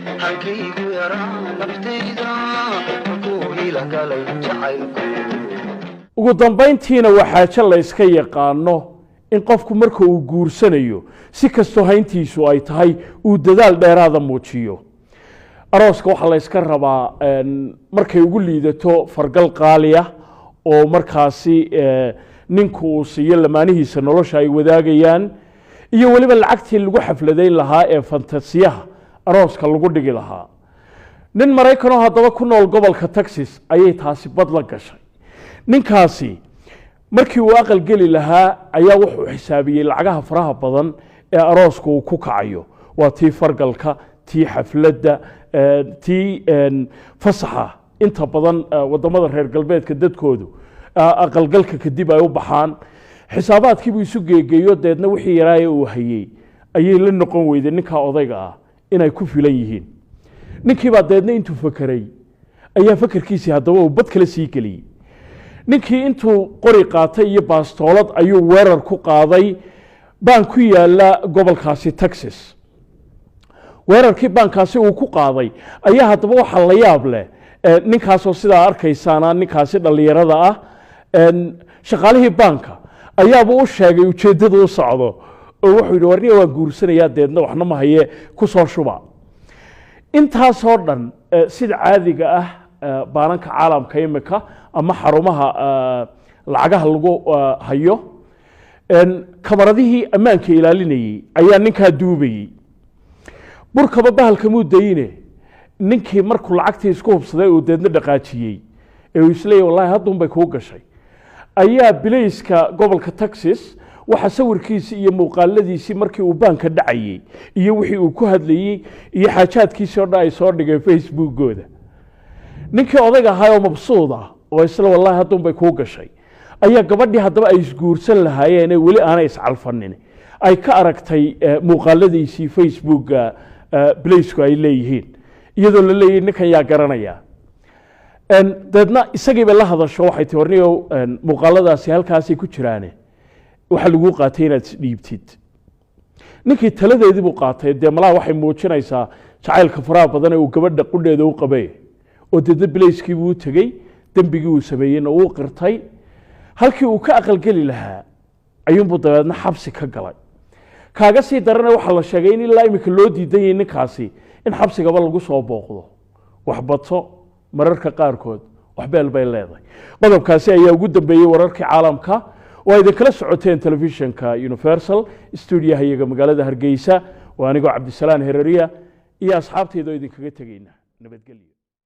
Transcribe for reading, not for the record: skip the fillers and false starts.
hankaygu yaraa naftayda ku ila galay jacaylku ugu dambayntiina waxaa la iska yaqaano in qofku marka uu guursanayo si kasto hayntiisu ay tahay uu dadaal dheeraada muujiyo arooska waxa la iska rabaa markay ugu liidato fargal qaaliya oo markaasi ninku uu siiyo lamaanihiisa nolosha ay wadaagayaan iyo waliba lacagtii lagu xafladeyn lahaa ee fantasiyaha arooska lagu dhigi lahaa nin Mareykan oo hadaba ku nool gobolka Texas ayay taasi bad la gashay ninkaasi markii uu aqal gali lahaa ayaa wuxuu xisaabiyay lacagaha faraha badan ee arooska uu ku kacayo waa tii fargalka tii xafladda tii fasaxa inta badan wadamada reer galbeedka dadkoodu aqalgalka kadib ay u baxaan xisaabaadkii buu isu geegeeyo deedna wixii yaraay uu hayay ayay la noqon weyday ninka odayga ah inay ku filan yihiin ninkii baa deedna intuu fakaray ayaa fakarkiisii hadaba uu bad kala sii geliyay ninkii intuu qori qaatay iyo baastoolad ayuu weerar ku qaaday baan ku yaala gobolkaasi Texas weerarkii baankaasi uu ku qaaday ayaa hadaba waxa la yaab leh ninkaas oo sida arkaysaana ninkaasi dhalinyarada ah shaqaalihii baanka ayaaba u sheegay ujeedada u socdo oo wuxuu yiri warniga waa guursanaya deedna waxna ma haye ku soo shuba intaas oo dhan sida caadiga ah baananka caalamka imika ama xarumaha lacagaha lagu hayo kabaradihii ammaanka ilaalinayay ayaa ninka duubayay burkaba bahalka muudayine ninkii markuu lacagtii isku hubsaday oo deedna dhaqaajiyay ee isleeyay wallahi hadun bay ku gashay ayaa bilayska gobolka Texas waxa sawirkiisa iyo muuqaaladiisa markii uu baanka dhacayay iyo wixii uu ku hadlayay iyo xaajaadkiisa oo dhan ay soo dhigay Facebook-gooda ninkii odayga ahaa oo mabsuud ah oo isla wallahi hadun bay ku gashay ayaa gabadhii hadaba ay isguursan lahaayeen ee wali aanay iscalfanin ay ka aragtay muuqaaladiisa Facebook-ga bilaysku ay leeyihiin iyadoo la leeyahay ninkan yaa garanaya dadna isagii bay la hadasho waxay tiorniyo muuqaaladaasi halkaas ku jiraan waxa lagu qaatay inaad dhiibtid ninkii taladeedii buu qaatay deemalaha waxay muujinaysaa jacaylka faraha badan ee uu gabadha qudheeda u qabay oo dadna bilayskii buu tagay dambigii uu sameeyay oo uu qirtay halkii uu ka aqal gali lahaa ayuunbuu dabeedna xabsi ka galay kaaga sii darana waxa la sheegay in ilaa imika loo diiday ninkaasi in xabsigaba lagu soo booqdo wax badso mararka qaarkood wax beel bay leedahay qodobkaasi ayaa ugu dambeeyay wararkii caalamka oo ay kala socoteen telefishinka Universal studio hayaga magaalada Hargeysa waa aniga Cabdisalaan Herariya iyo asxaabteedu idin kaga tagayna nabadgelyo